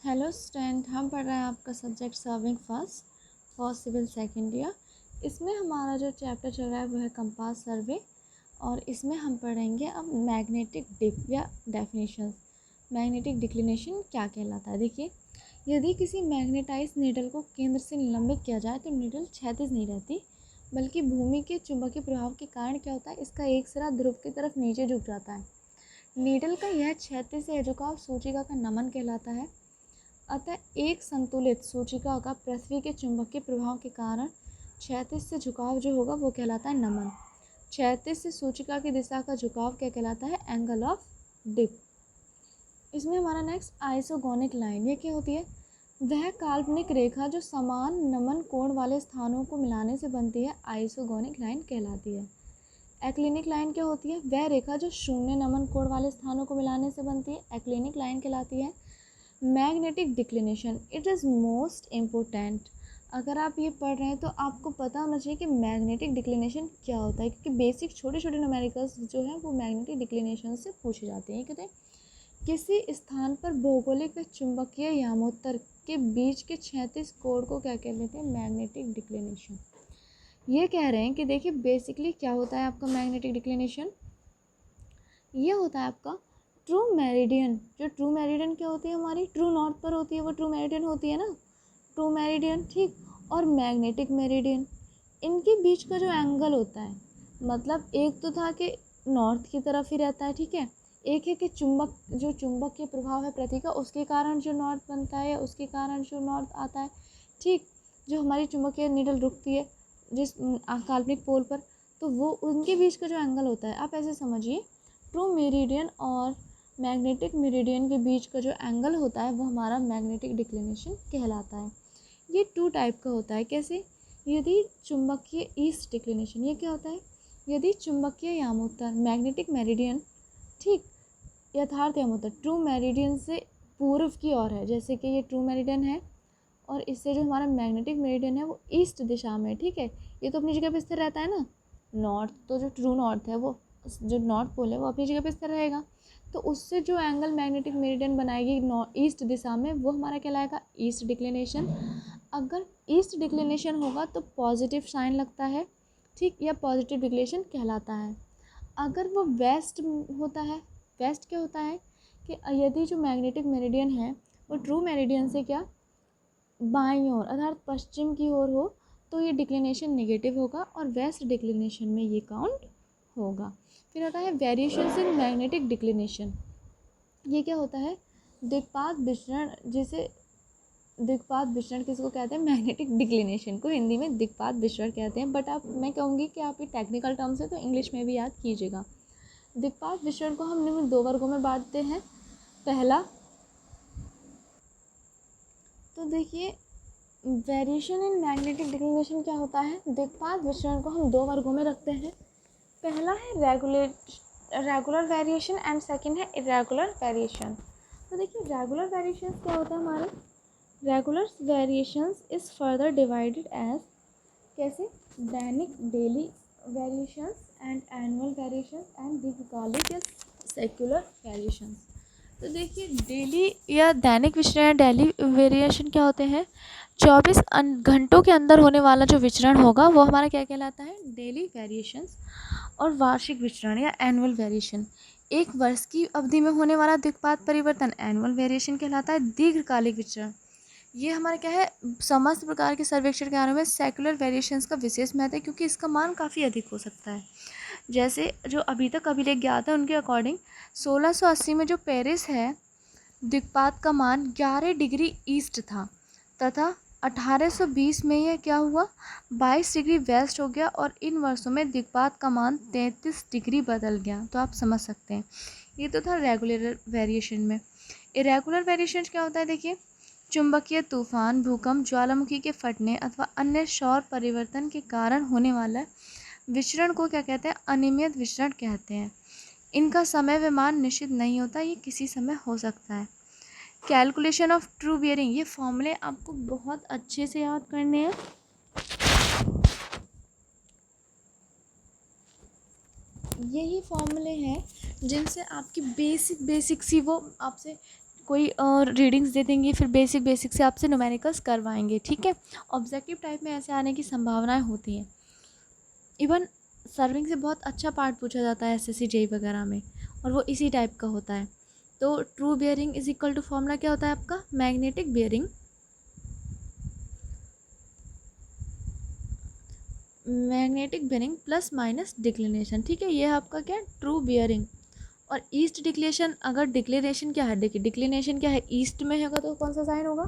Hello student, हम पढ़ रहे हैं आपका subject surveying first for civil second year. इसमें हमारा जो चैप्टर चल रहा है वो है कंपास सर्वे, और इसमें हम पढ़ेंगे अब मैग्नेटिक डिप या डेफिनेशंस। मैग्नेटिक डिक्लिनेशन क्या कहलाता है? देखिए, यदि किसी मैग्नेटाइज नीडल को केंद्र से निलंबित किया जाए तो नीडल क्षैतिज नहीं रहती, बल्कि भूमि के चुंबकीय प्रभाव के कारण क्या होता है, इसका एक सिरा ध्रुव की तरफ नीचे झुक जाता है। नीडल का यह क्षैतिज से झुकाव सूचिका का नमन कहलाता है। अतः एक संतुलित सूचिका का पृथ्वी के चुंबकीय प्रभाव के कारण क्षैतिज से झुकाव जो होगा वो कहलाता है नमन। क्षैतिज से सूचिका की दिशा का झुकाव क्या कहलाता है? Angle of dip. इसमें हमारा नेक्स्ट आइसोगोनिक लाइन, ये क्या होती है? वह काल्पनिक रेखा जो समान नमन कोण वाले स्थानों को मिलाने से बनती है, आइसोगोनिक लाइन कहलाती है। एक्लिनिक लाइन क्या होती है? वह रेखा जो शून्य नमन कोण वाले स्थानों को मिलाने से बनती है, एक्लिनिक लाइन कहलाती है। Magnetic declination, it is most important. अगर आप ये पढ़ रहे हैं तो आपको पता होना चाहिए कि मैग्नेटिक डिक्लिनेशन क्या होता है, क्योंकि बेसिक छोटे छोटे न्यूमेरिकल्स जो हैं वो मैग्नेटिक डिक्लिनेशन से पूछे जाते हैं। कहते हैं किसी स्थान पर भौगोलिक व चुंबकीय यामोत्तर के बीच के क्षैतिज कोण को क्या कह लेते हैं? Magnetic declination. ये कह रहे हैं कि देखिए बेसिकली क्या होता है आपका मैग्नेटिक डिक्लिनेशन। ये होता है आपका ट्रू मेरिडियन। जो ट्रू मेरिडियन क्या होती है हमारी? ट्रू नॉर्थ पर होती है वो ट्रू मेरिडियन होती है ना, ट्रू मेरिडियन, ठीक। और मैग्नेटिक मेरिडियन, इनके बीच का जो एंगल होता है, मतलब एक तो था कि नॉर्थ की तरफ ही रहता है, ठीक है। एक है कि चुंबक के प्रभाव है पृथ्वी का, उसके कारण जो नॉर्थ बनता है या उसके कारण जो नॉर्थ आता है, ठीक। जो हमारी चुंबकीय नीडल रुकती है जिस काल्पनिक पोल पर, तो वो उनके बीच का जो एंगल होता है, आप ऐसे समझिए ट्रू मेरिडियन और मैग्नेटिक मेरिडियन के बीच का जो एंगल होता है वो हमारा मैग्नेटिक डिक्लिनेशन कहलाता है। ये टू टाइप का होता है। कैसे? यदि चुंबकीय ईस्ट डिक्लिनेशन, ये क्या होता है? यदि चुंबकीय यामोत्तर मैग्नेटिक मेरिडियन, ठीक, यथार्थ यामोत्तर ट्रू मेरिडियन से पूर्व की ओर है, जैसे कि ये ट्रू मेरिडियन है और इससे जो हमारा मैग्नेटिक मेरिडियन है वो ईस्ट दिशा में, ठीक है। ये तो अपनी जगह पर स्थिर रहता है ना, नॉर्थ, तो जो ट्रू नॉर्थ है वो, जो नॉर्थ पोल है वो अपनी जगह पर स्थिर रहेगा, तो उससे जो एंगल मैग्नेटिक मेरिडियन बनाएगी ईस्ट दिशा में वो हमारा कहलाएगा ईस्ट डिक्लिनेशन। अगर ईस्ट डिक्लिनेशन होगा तो पॉजिटिव साइन लगता है, ठीक, या पॉजिटिव डिक्लिनेशन कहलाता है। अगर वो वेस्ट होता है, वेस्ट क्या होता है कि यदि जो मैग्नेटिक मेरिडियन है वो ट्रू मेरिडियन से क्या बाईं ओर अर्थात पश्चिम की ओर हो, तो ये डिक्लिनेशन नेगेटिव होगा और वेस्ट डिक्लिनेशन में ये काउंट होगा। फिर आता है वेरिएशंस इन मैग्नेटिक डिक्लिनेशन। ये क्या होता है? दिक्पात विचरण, जिसे दिक्पात विचरण किसको कहते हैं? मैग्नेटिक डिक्लिनेशन को हिंदी में दिक्पात विचरण कहते हैं, बट मैं कहूँगी कि आप ये टेक्निकल टर्म्स है तो इंग्लिश में भी याद कीजिएगा। दिक्पात विचरण को हम निम्न दो वर्गों में बांटते हैं। पहला, तो देखिए वेरिएशन इन मैग्नेटिक डिक्लिनेशन क्या होता है? दिक्पात विचरण को हम दो वर्गों में रखते हैं। पहला है रेगुलर वेरिएशन एंड सेकंड है इरेगुलर वेरिएशन। तो देखिए रेगुलर वेरिएशंस क्या होता है हमारे? Regular variations is further divided as, कैसे? दैनिक daily variations and annual variations and दीर्घकालिक या सेक्युलर वेरिएशंस। तो देखिए डेली या दैनिक विचरण, डेली वेरिएशन क्या होते हैं? 24 घंटों के अंदर होने वाला जो विचरण होगा वो हमारा क्या कहलाता है? Daily variations. और वार्षिक विचरण या एनुअल वेरिएशन, एक वर्ष की अवधि में होने वाला दिक्पात परिवर्तन एनुअल वेरिएशन कहलाता है। दीर्घकालिक विचरण, ये हमारा क्या है? समस्त प्रकार के सर्वेक्षण कार्यों में सेक्युलर वेरिएशंस का विशेष महत्व है, क्योंकि इसका मान काफ़ी अधिक हो सकता है। जैसे जो अभी तक अभिलेख ज्ञात है उनके अकॉर्डिंग 1680 में जो पेरिस है, दिक्पात का मान 11 डिग्री ईस्ट था, तथा 1820 में यह क्या हुआ? 22 डिग्री वेस्ट हो गया, और इन वर्षों में दिक्पात का मान 33 डिग्री बदल गया। तो आप समझ सकते हैं, ये तो था रेगुलर वेरिएशन में। इरेगुलर वेरिएशन क्या होता है? देखिए, चुंबकीय तूफान, भूकंप, ज्वालामुखी के फटने अथवा अन्य सौर परिवर्तन के कारण होने वाला विचरण को क्या कहते हैं? अनियमित विचरण कहते हैं। इनका समय व मान निश्चित नहीं होता, ये किसी समय हो सकता है। कैलकुलेशन ऑफ ट्रू बियरिंग, ये फॉर्मूले आपको बहुत अच्छे से याद करने हैं। यही फॉर्मूले हैं जिनसे आपकी बेसिक सी वो आपसे कोई रीडिंग्स दे देंगे, फिर बेसिक से आपसे न्यूमेरिकल्स करवाएंगे, ठीक है। ऑब्जेक्टिव टाइप में ऐसे आने की संभावनाएं होती हैं। इवन सर्विंग से बहुत अच्छा पार्ट पूछा जाता है एसएससी जेई वगैरह में, और वो इसी टाइप का होता है। तो true bearing is equal to formula क्या होता है आपका, magnetic bearing plus minus declination, ठीक है। ये है आपका क्या, ट्रू बियरिंग। और ईस्ट डिक्लेशन, अगर डिक्लिनेशन क्या है, देखिए डिक्लिनेशन क्या है, ईस्ट में होगा तो कौन सा साइन होगा,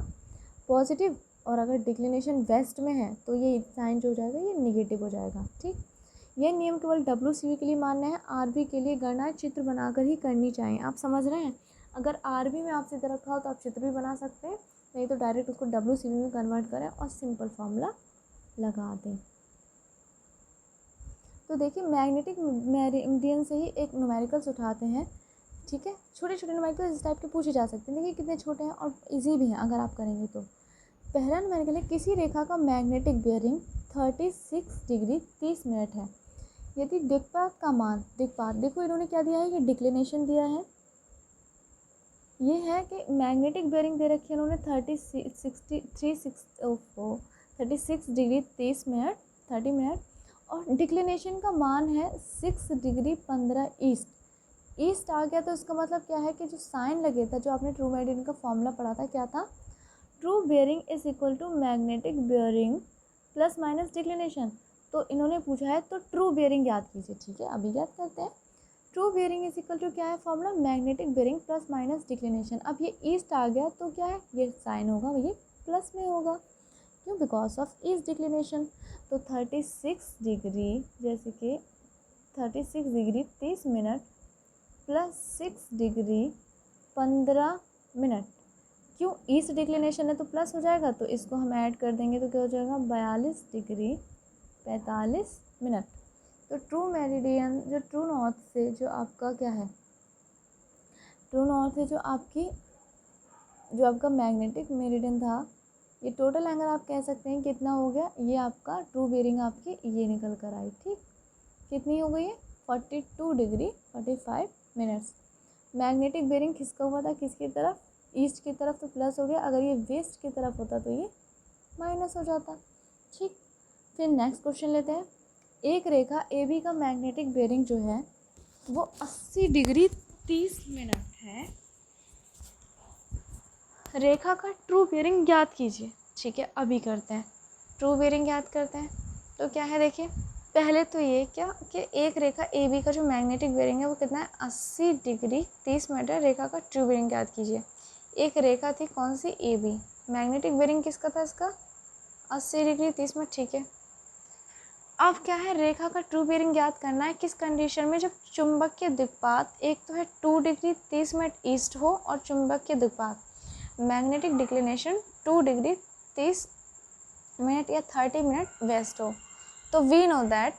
पॉजिटिव। और अगर डिक्लिनेशन वेस्ट में है तो ये साइन जो हो जाएगा ये निगेटिव हो जाएगा, ठीक। यह नियम केवल WCB के लिए मान्य है, RB के लिए गणनाएं चित्र बनाकर ही करनी चाहिए। आप समझ रहे हैं, अगर RB में आपसे दे रखा हो तो आप चित्र भी बना सकते हैं, नहीं तो डायरेक्ट उसको WCB में कन्वर्ट करें और सिंपल फॉर्मूला लगा दें। तो देखिए मैग्नेटिक मेरिडियन से ही एक न्यूमेरिकल्स उठाते हैं, ठीक है। छोटे छोटे न्यूमेरिकल्स इस टाइप के पूछे जा सकते हैं, देखिए कितने छोटे हैं और इजी भी हैं अगर आप करेंगे तो। पहला न्यूमेरिकल है, किसी रेखा का मैग्नेटिक बियरिंग 36 डिग्री 30 मिनट है यदि दिक्पात का मान, दिक्पात देखो इन्होंने क्या दिया है, ये डिक्लिनेशन दिया है। ये है कि मैग्नेटिक बियरिंग दे रखी है इन्होंने 36 डिग्री 30 मिनट 30 मिनट, और डिक्लिनेशन का मान है 6 डिग्री 15 ईस्ट आ गया। तो इसका मतलब क्या है कि जो साइन लगे था, जो आपने ट्रू मेरिडियन का फॉर्मूला पढ़ा था, क्या था, true bearing is equal to magnetic bearing plus minus declination. तो इन्होंने पूछा है तो ट्रू बियरिंग याद कीजिए, ठीक है, अभी याद करते हैं। True bearing is equal to क्या है formula, magnetic bearing plus minus declination. अब ये ईस्ट आ गया तो क्या है, ये साइन होगा ये प्लस में होगा, क्यों, बिकॉज ऑफ ईस्ट डिक्लिनेशन। तो 36 डिग्री, जैसे कि 36 degree 30 minute plus 6 degree 15 minute, क्यों, ईस्ट डिक्लिनेशन है तो प्लस हो जाएगा, तो इसको हम ऐड कर देंगे तो क्या हो जाएगा, 42 डिग्री 45 मिनट। तो ट्रू मेरिडियन जो ट्रू नॉर्थ से जो आपका क्या है, ट्रू नॉर्थ से जो आपका मैग्नेटिक मेरिडियन था, ये टोटल एंगल आप कह सकते हैं कितना हो गया, ये आपका ट्रू बियरिंग आपकी ये निकल कर आई, ठीक। कितनी हो गई है, 42 डिग्री 45 मिनट्स। मैग्नेटिक बियरिंग किसका हुआ था, किसकी तरफ, ईस्ट की तरफ, तो प्लस हो गया। अगर ये वेस्ट की तरफ होता तो ये माइनस हो जाता, ठीक। फिर नेक्स्ट क्वेश्चन लेते हैं। एक रेखा AB का मैग्नेटिक बियरिंग जो है वो 80 डिग्री 30 मिनट है, रेखा का ट्रू बियरिंग ज्ञात कीजिए, ठीक है। अभी करते हैं ट्रू बियरिंग ज्ञात करते हैं। तो क्या है, देखिए पहले तो ये क्या कि एक रेखा AB का जो मैग्नेटिक बियरिंग है वो कितना है, 80 डिग्री 30 मिनट है, रेखा का ट्रू बियरिंग ज्ञात कीजिए। एक रेखा थी कौन सी, AB, मैग्नेटिक बियरिंग किसका था इसका, 80 डिग्री 30 मिनट, ठीक है। अब क्या है, रेखा का ट्रू बियरिंग ज्ञात करना है किस कंडीशन में, जब चुंबकीय दिक्पात एक तो है 2 डिग्री 30 मिनट ईस्ट हो और चुंबकीय दिक्पात मैग्नेटिक डिक्लिनेशन 2 डिग्री 30 मिनट या 30 मिनट वेस्ट हो। तो वी नो दैट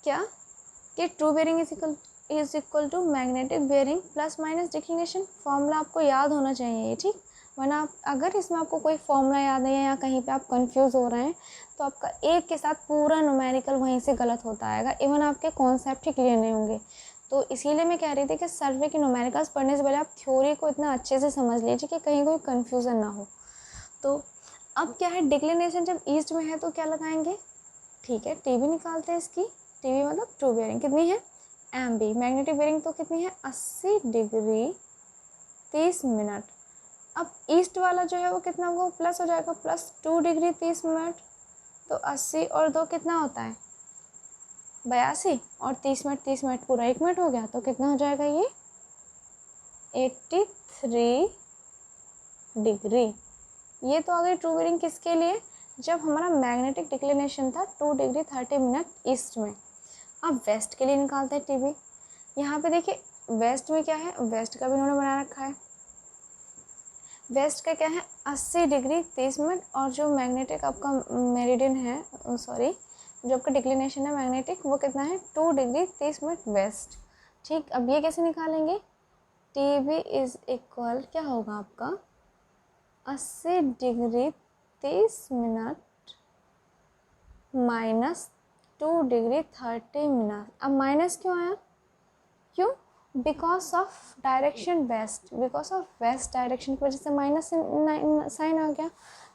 क्या कि true bearing is equal to magnetic bearing plus minus declination. Formula आपको याद होना चाहिए ये, ठीक। वरना आप अगर इसमें आपको कोई फॉर्मूला याद नहीं है या कहीं पे आप कंफ्यूज हो रहे हैं तो आपका एक के साथ पूरा न्यूमेरिकल वहीं से गलत होता आएगा, इवन आपके कॉन्सेप्ट ही क्लियर नहीं होंगे। तो इसीलिए मैं कह रही थी कि सर्वे के न्यूमेरिकल्स पढ़ने से पहले आप थ्योरी को इतना अच्छे से समझ लीजिए कि कहीं कोई कन्फ्यूज़न ना हो। तो अब क्या है, डिक्लिनेशन जब ईस्ट में है तो क्या लगाएंगे, ठीक है, टीबी निकालते हैं इसकी, टीबी मतलब ट्रू बियरिंग कितनी है, MB, मैग्नेटिक बियरिंग तो कितनी है, 80 डिग्री 30 मिनट। अब ईस्ट वाला जो है वो कितना, वो प्लस हो जाएगा, प्लस 2 डिग्री 30 मिनट, तो 80 और 2 कितना होता है, 82, और 30 मिनट पूरा 1 मिनट हो गया, तो कितना हो जाएगा ये 83 डिग्री। ये तो आ गई ट्रू बियरिंग किसके लिए, जब हमारा मैग्नेटिक डिक्लिनेशन था 2 डिग्री 30 मिनट ईस्ट में। अब वेस्ट के लिए निकालते हैं टीबी। यहाँ पे देखिए वेस्ट में क्या है, वेस्ट का भी उन्होंने बना रखा है, वेस्ट का क्या है 80 डिग्री 30 मिनट, और जो मैग्नेटिक आपका मेरिडियन है, सॉरी जो आपका डिक्लिनेशन है मैग्नेटिक वो कितना है 2 डिग्री 30 मिनट वेस्ट, ठीक। अब ये कैसे निकालेंगे, टीबी इज इक्वल क्या होगा आपका 80 degree 30 minute minus 2 degree 30 minute. अब माइनस क्यों आया, क्यों, because of direction waste, because of west direction की वजह से माइनस साइन आ गया,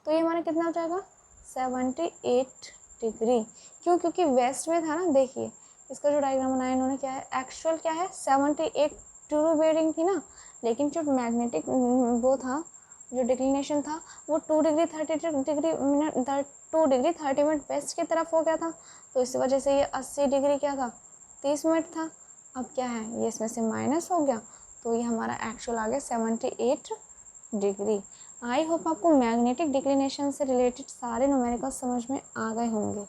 तो ये हमारा कितना हो जाएगा 78 डिग्री। क्यों? क्योंकि वेस्ट में था ना, देखिए इसका जो डायग्राम बनाया इन्होंने, क्या है एक्चुअल क्या है 78 ट्रू बेयरिंग थी ना, लेकिन जो मैग्नेटिक वो था, जो डिक्लिनेशन था वो 2 डिग्री 30 मिनट वेस्ट की तरफ हो गया था, तो इस वजह से ये 80 डिग्री क्या था 30 मिनट था। अब क्या है, ये इसमें से माइनस हो गया, तो ये हमारा एक्चुअल आ गया 78 डिग्री। आई होप आपको मैग्नेटिक डिक्लिनेशन से रिलेटेड सारे न्यूमेरिकल समझ में आ गए होंगे।